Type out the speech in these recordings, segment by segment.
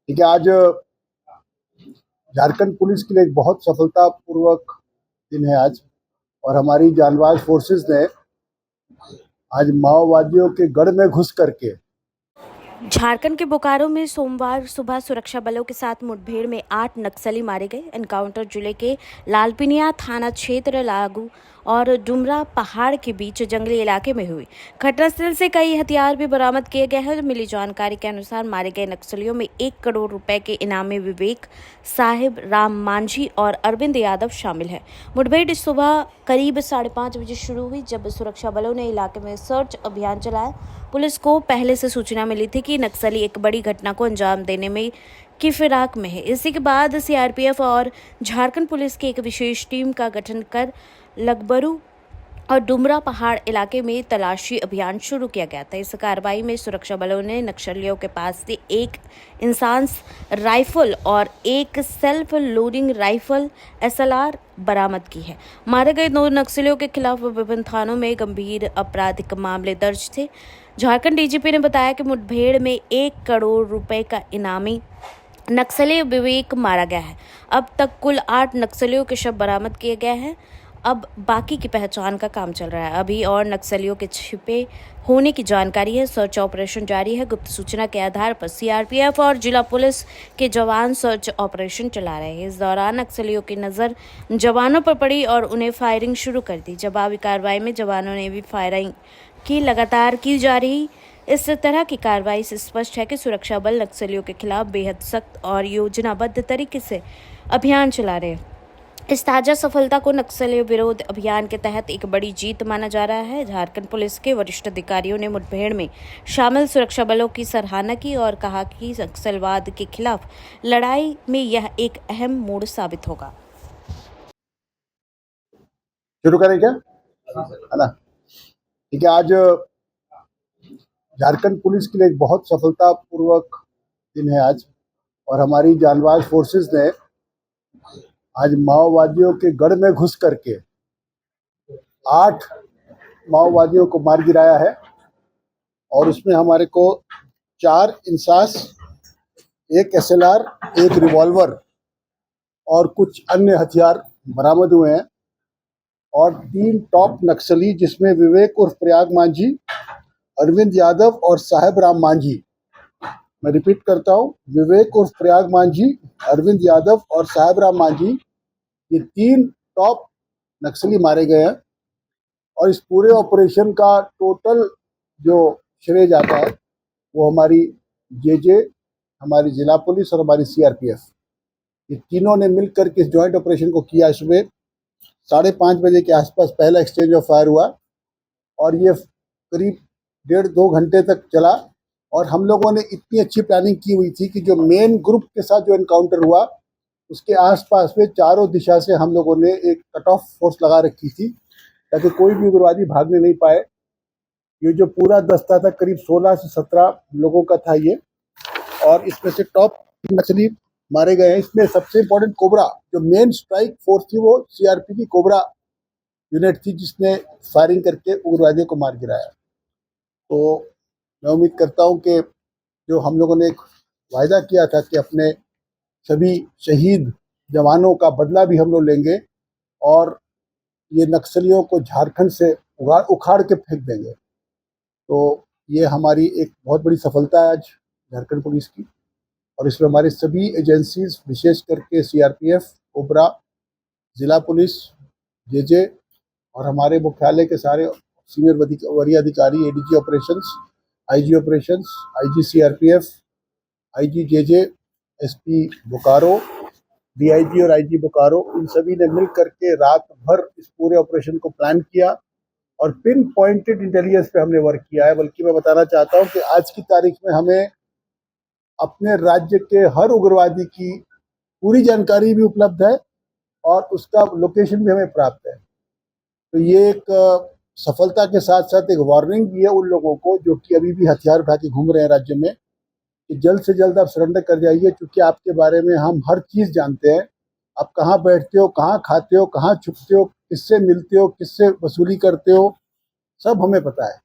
ठीक है। आज झारखंड पुलिस के लिए एक बहुत सफलतापूर्वक दिन है आज। और हमारी जांबाज फोर्सेस ने आज माओवादियों के गढ़ में घुस करके झारखंड के बोकारो में सोमवार सुबह सुरक्षा बलों के साथ मुठभेड़ में 8 नक्सली मारे गए। एनकाउंटर जिले के लालपिनिया थाना क्षेत्र लागू और डुमरा पहाड़ के बीच जंगली इलाके में हुई। घटनास्थल से कई हथियार भी बरामद किए गए हैं। मिली जानकारी के अनुसार मारे गए नक्सलियों में 1 करोड़ रुपए के इनामी विवेक साहिब, राम मांझी और अरविंद यादव शामिल है। मुठभेड़ सुबह करीब 5:30 बजे शुरू हुई, जब सुरक्षा बलों ने इलाके में सर्च अभियान चलाया। पुलिस को पहले से सूचना मिली थी कि नक्सली एक बड़ी घटना को अंजाम देने में की फिराक में है। इसी के बाद सीआरपीएफ और झारखंड पुलिस की एक विशेष टीम का गठन कर लगबरू और डुमरा पहाड़ इलाके में तलाशी अभियान शुरू किया गया था। इस कार्रवाई में सुरक्षा बलों ने नक्सलियों के पास से एक इंसास राइफल और एक सेल्फ लोडिंग राइफल SLR बरामद की है। मारे गए 2 नक्सलियों के खिलाफ विभिन्न थानों में गंभीर आपराधिक मामले दर्ज थे। झारखंड डीजीपी ने बताया कि मुठभेड़ में 1 करोड़ रुपए का इनामी नक्सली विवेक मारा गया है। अब तक कुल 8 नक्सलियों के शव बरामद किए गए हैं। अब बाकी की पहचान का काम चल रहा है। अभी और नक्सलियों के छिपे होने की जानकारी है। सर्च ऑपरेशन जारी है। गुप्त सूचना के आधार पर सीआरपीएफ और जिला पुलिस के जवान सर्च ऑपरेशन चला रहे हैं। इस दौरान नक्सलियों की नजर जवानों पर पड़ी और उन्हें फायरिंग शुरू कर दी। जवाबी कार्रवाई में जवानों ने भी फायरिंग की लगातार की जा रही। इस तरह की कार्रवाई से स्पष्ट है कि सुरक्षा बल नक्सलियों के खिलाफ बेहद सख्त और योजनाबद्ध तरीके से अभियान चला रहे हैं। इस ताजा सफलता को नक्सल विरोध अभियान के तहत एक बड़ी जीत माना जा रहा है। झारखंड पुलिस के वरिष्ठ अधिकारियों ने मुठभेड़ में शामिल सुरक्षा बलों की सराहना की और कहा कि नक्सलवाद के खिलाफ लड़ाई में यह एक अहम मोड़ साबित होगा। शुरू करें क्या, है ना? ठीक है। आज झारखंड पुलिस के लिए एक बहुत सफलतापूर्वक दिन है आज। और हमारी जांबाज फोर्सेस ने आज माओवादियों के गढ़ में घुस करके 8 माओवादियों को मार गिराया है। और उसमें हमारे को 4 इंसास, 1 SLR, 1 रिवॉल्वर और कुछ अन्य हथियार बरामद हुए हैं। और 3 टॉप नक्सली, जिसमें विवेक उर्फ प्रयाग मांझी, अरविंद यादव और साहेब राम मांझी, मैं रिपीट करता हूँ, विवेक उर्फ प्रयाग मांझी, अरविंद यादव और साहेब राम मांझी, ये 3 टॉप नक्सली मारे गए हैं। और इस पूरे ऑपरेशन का टोटल जो श्रेय जाता है वो हमारी जेजे, हमारी जिला पुलिस और हमारी सीआरपीएफ, ये तीनों ने मिलकर के इस जॉइंट ऑपरेशन को किया। इसमें 5:30 बजे के आसपास पहला एक्सचेंज ऑफ फायर हुआ और ये करीब 1.5-2 घंटे तक चला। और हम लोगों ने इतनी अच्छी प्लानिंग की हुई थी कि जो मेन ग्रुप के साथ जो एनकाउंटर हुआ उसके आसपास में चारों दिशा से हम लोगों ने एक कट ऑफ फोर्स लगा रखी थी, ताकि कोई भी उग्रवादी भागने नहीं पाए। ये जो पूरा दस्ता था करीब 16 से 17 लोगों का था ये। और इसमें से टॉप नक्सली मारे गए हैं। इसमें सबसे इम्पोर्टेंट कोबरा, जो मेन स्ट्राइक फोर्स थी, वो सीआरपी की कोबरा यूनिट थी, जिसने फायरिंग करके उग्रवादियों को मार गिराया। तो मैं उम्मीद करता हूं कि जो हम लोगों ने एक वायदा किया था कि अपने सभी शहीद जवानों का बदला भी हम लोग लेंगे और ये नक्सलियों को झारखंड से उखाड़ के फेंक देंगे। तो ये हमारी एक बहुत बड़ी सफलता है आज झारखंड पुलिस की। और इसमें हमारी सभी एजेंसीज, विशेष करके सीआरपीएफ, कोबरा, जिला पुलिस, जेजे और हमारे मुख्यालय के सारे सीनियर वरीय अधिकारी, ADG operations, IG operations, IG CRPF, IG JJ, SP Bokaro, DIG और आईजी बोकारो, इन सभी ने मिल करके रात भर इस पूरे ऑपरेशन को प्लान किया और पिन पॉइंटेड इंटेलिजेंस पे हमने वर्क किया है। बल्कि मैं बताना चाहता हूँ कि आज की तारीख में हमें अपने राज्य के हर उग्रवादी की पूरी जानकारी भी उपलब्ध है और उसका लोकेशन भी हमें प्राप्त है। तो ये एक सफलता के साथ साथ एक वार्निंग भी है उन लोगों को जो कि अभी भी हथियार उठा के घूम रहे हैं राज्य में, कि जल्द से जल्द आप सरेंडर कर जाइए, क्योंकि आपके बारे में हम हर चीज़ जानते हैं। आप कहाँ बैठते हो, कहाँ खाते हो, कहाँ छुपते हो, किससे मिलते हो, किससे वसूली करते हो, सब हमें पता है।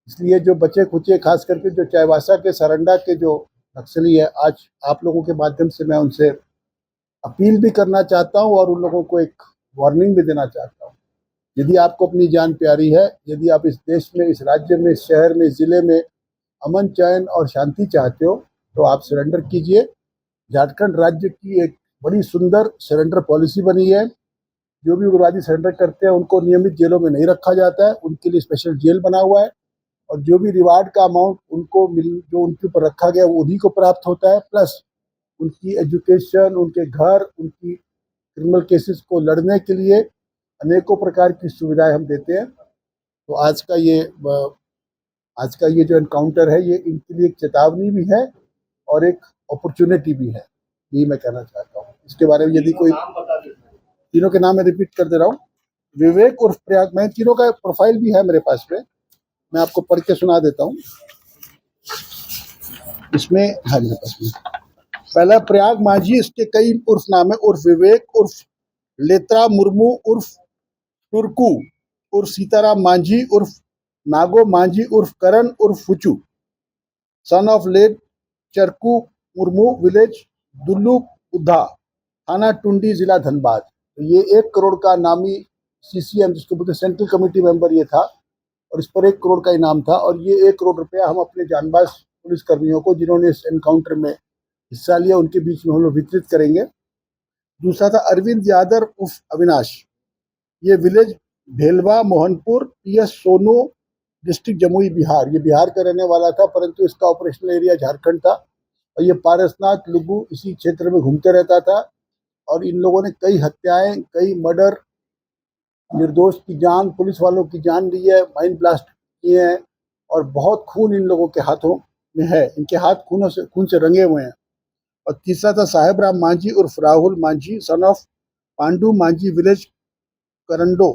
इसलिए जो बचे खुचे, खास करके जो चाईबासा के सरंडा के जो नक्सली है। आज आप लोगों के माध्यम से मैं उनसे अपील भी करना चाहता हूं और उन लोगों को एक वार्निंग भी देना चाहता हूं। यदि आपको अपनी जान प्यारी है, यदि आप इस देश में, इस राज्य में, इस शहर में, इस जिले में अमन, चैन और शांति चाहते हो तो आप सरेंडर कीजिए। झारखंड राज्य की एक बड़ी सुंदर सरेंडर पॉलिसी बनी है। जो भी उग्रवादी सरेंडर करते हैं उनको नियमित जेलों में नहीं रखा जाता है, उनके लिए स्पेशल जेल बना हुआ है और जो भी रिवार्ड का अमाउंट उनको जो उनके ऊपर रखा गया वो उन्हीं को प्राप्त होता है, प्लस उनकी एजुकेशन, उनके घर, उनकी क्रिमिनल केसेस को लड़ने के लिए अनेकों प्रकार की सुविधाएं हम देते हैं। तो आज का ये जो एनकाउंटर है ये इनके लिए एक चेतावनी भी है और एक अपॉर्चुनिटी भी है, यही मैं कहना चाहता हूँ। इसके बारे में यदि कोई, तीनों के नाम मैं रिपीट कर दे रहा हूँ। विवेक उर्फ प्रयाग, मैं तीनों का प्रोफाइल भी है मेरे पास में, मैं आपको पढ़ के सुना देता हूँ। इसमें है मेरे पास में, पहला प्रयाग माझी, इसके कई उर्फ नाम है। उर्फ विवेक उर्फ लेत्रा मुर्मू उर्फ टुरकू उर्फ सीताराम मांझी उर्फ नागो मांझी उर्फ करण उर्फ Phuchu, son of late Charku Murmu, village Dullu Uddha, थाना टुंडी, जिला धनबाद। तो ये 1 करोड़ का नामी CCM, जिसको बोलते सेंट्रल कमेटी मेंबर ये था और इस पर 1 करोड़ का इनाम था। और ये 1 करोड़ रुपया हम अपने जानबाज पुलिस कर्मियों को जिन्होंने इस एनकाउंटर में हिस्सा लिया उनके बीच में हम लोग वितरित करेंगे। दूसरा था अरविंद यादव उर्फ अविनाश, ये village Bhelwa Mohanpur, PS Sonu, district Jamui, Bihar. ये बिहार का रहने वाला था परंतु इसका ऑपरेशनल एरिया झारखंड था और ये पारसनाथ लुगु इसी क्षेत्र में घूमते रहता था और इन लोगों ने कई हत्याएं, कई मर्डर, निर्दोष की जान, पुलिस वालों की जान ली है, माइंड ब्लास्ट किए हैं और बहुत खून इन लोगों के हाथों में है, इनके हाथ खून से रंगे हुए हैं। और तीसरा था साहेब राम मांझी उर्फ Rahul Manjhi, son of Pandu Manjhi, village Karando,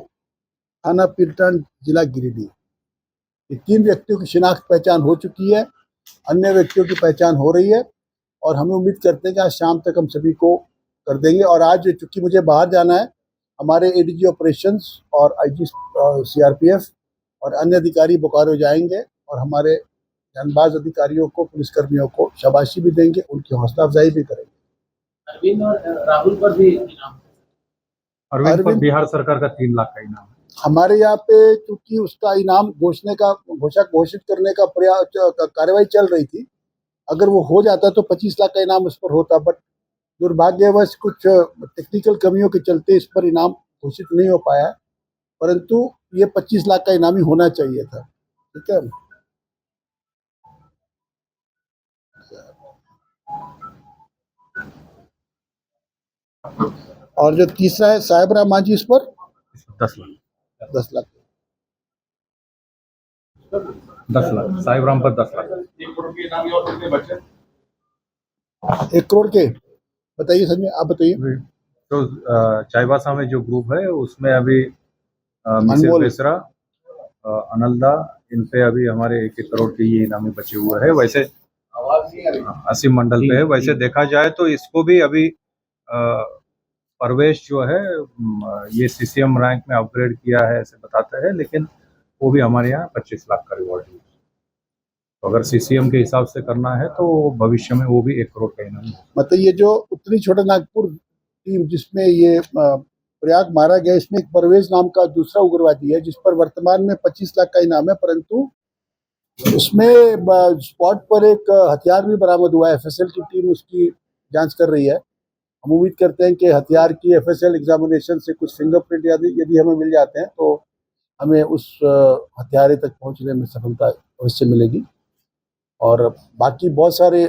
थाना पीरटन, जिला गिरिडीह। ये 3 व्यक्तियों की शिनाख्त पहचान हो चुकी है, अन्य व्यक्तियों की पहचान हो रही है और हमें उम्मीद करते हैं कि आज शाम तक हम सभी को कर देंगे। और आज चूंकि मुझे बाहर जाना है, हमारे ADG ऑपरेशंस और IG CRPF और अन्य अधिकारी बोकारो जाएंगे और हमारे जानबाज अधिकारियों को, पुलिसकर्मियों को शाबाशी भी देंगे, उनकी हौसला अफजाई भी करेंगे। अरविंद और राहुल पर भी इनाम, अरविंद पर बिहार सरकार का 3 लाख का इनाम है। हमारे यहाँ पे चूंकि उसका इनाम घोषित करने का कार्रवाई चल रही थी, अगर वो हो जाता तो 25 लाख का इनाम उस पर होता, बट दुर्भाग्यवश कुछ टेक्निकल कमियों के चलते इस पर इनाम घोषित नहीं हो पाया, परंतु ये 25 लाख का इनाम ही होना चाहिए था। ठीक है। और जो तीसरा है साहेब राम मांझी, इस पर 10 लाख 10 लाख 10 लाख साहिब राम पर 10 लाख। 1 करोड़ के इनाम और कितने बचे? 1 करोड़ के, बताइए संजय, आप बताइए। तो चाईबासा में जो ग्रुप है उसमें अभी मिसेस अनमोल बेसरा, अनलदा, इन पे अभी हमारे 1-1 करोड़ के ये इनामी बचे हुए हैं। वैसे आवाज नहीं आ रही। असीम मंडल पे है। वैसे देखा जाए तो इसको भी अभी परवेश जो है ये CCM रैंक में अपग्रेड किया है ऐसे बताते हैं, लेकिन वो भी हमारे यहाँ 25 लाख का रिवॉर्ड है। तो अगर CCM के हिसाब से करना है तो भविष्य में वो भी 1 करोड़ का इनाम है। मतलब ये जो उत्तरी छोटा नागपुर टीम जिसमें ये प्रयाग मारा गया, इसमें एक परवेज नाम का दूसरा उग्रवादी है जिस पर वर्तमान में 25 लाख का इनाम है, परंतु उसमें स्पॉट पर एक हथियार भी बरामद हुआ है। FSL की टीम उसकी जांच कर रही है। हम उम्मीद करते हैं कि हथियार की FSL एग्जामिनेशन से कुछ फिंगरप्रिंट यदि हमें मिल जाते हैं तो हमें उस हथियारे तक पहुंचने में सफलता अवश्य मिलेगी। और बाकी बहुत सारे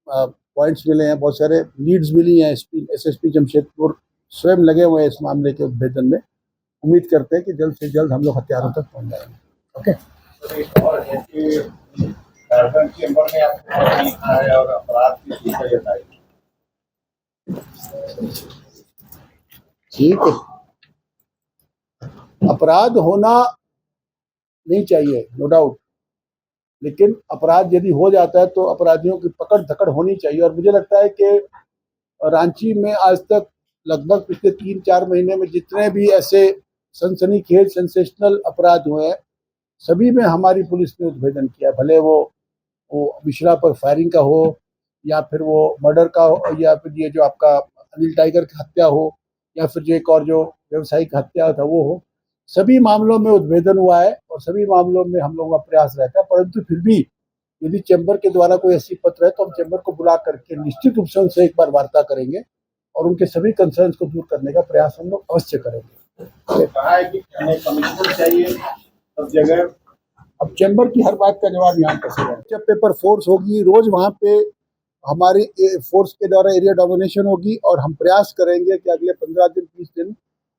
पॉइंट्स मिले हैं, बहुत सारे लीड्स मिली हैं। SSP जमशेदपुर स्वयं लगे हुए हैं इस मामले के उद्भेदन में। उम्मीद करते हैं कि जल्द से जल्द हम लोग हथियारों तक पहुंच जाएंगे। ओके। और झारखंड के अंदर में आपको लिखा है और अपराध की सूचना जताई। ठीक है, अपराध होना नहीं चाहिए, नो डाउट, लेकिन अपराध यदि हो जाता है तो अपराधियों की पकड़ धकड़ होनी चाहिए। और मुझे लगता है कि रांची में आज तक लगभग पिछले 3-4 महीने में जितने भी ऐसे सनसनीखेज सेंसेशनल अपराध हुए हैं, सभी में हमारी पुलिस ने उद्भेदन किया। भले वो मिश्रा पर फायरिंग का हो या फिर वो मर्डर का हो, या फिर ये जो आपका अनिल टाइगर की हत्या हो, या फिर जो एक और जो व्यवसायिक हत्या था वो हो, सभी मामलों में उद्भेदन हुआ है और सभी मामलों में हम लोगों का प्रयास रहता है। परंतु फिर भी यदि चैम्बर के द्वारा कोई ऐसी पत्र है तो हम चैम्बर को बुला करके निश्चित रूप से उनसे एक बार वार्ता करेंगे और उनके सभी कंसर्न्स को दूर करने का प्रयास हम लोग अवश्य करेंगे। कहा है कि हमें कमिश्नर चाहिए सब जगह। अब चैम्बर की हर बात का जवाब यहाँ कैसे दें? जब पेपर फोर्स होगी, रोज वहाँ पे हमारी फोर्स के द्वारा एरिया डोमिनेशन होगी और हम प्रयास करेंगे कि अगले 15 दिन 20 दिन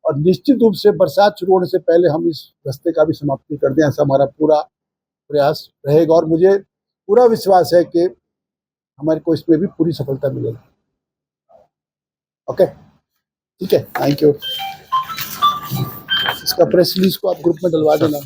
और निश्चित रूप से बरसात शुरू होने से पहले हम इस रास्ते का भी समाप्ति कर दें, ऐसा हमारा पूरा प्रयास रहेगा। और मुझे पूरा विश्वास है कि हमारे को इसमें भी पूरी सफलता मिलेगी। ओके, ठीक है, थैंक यू। इसका प्रेस रिलीज को आप ग्रुप में डलवा देना।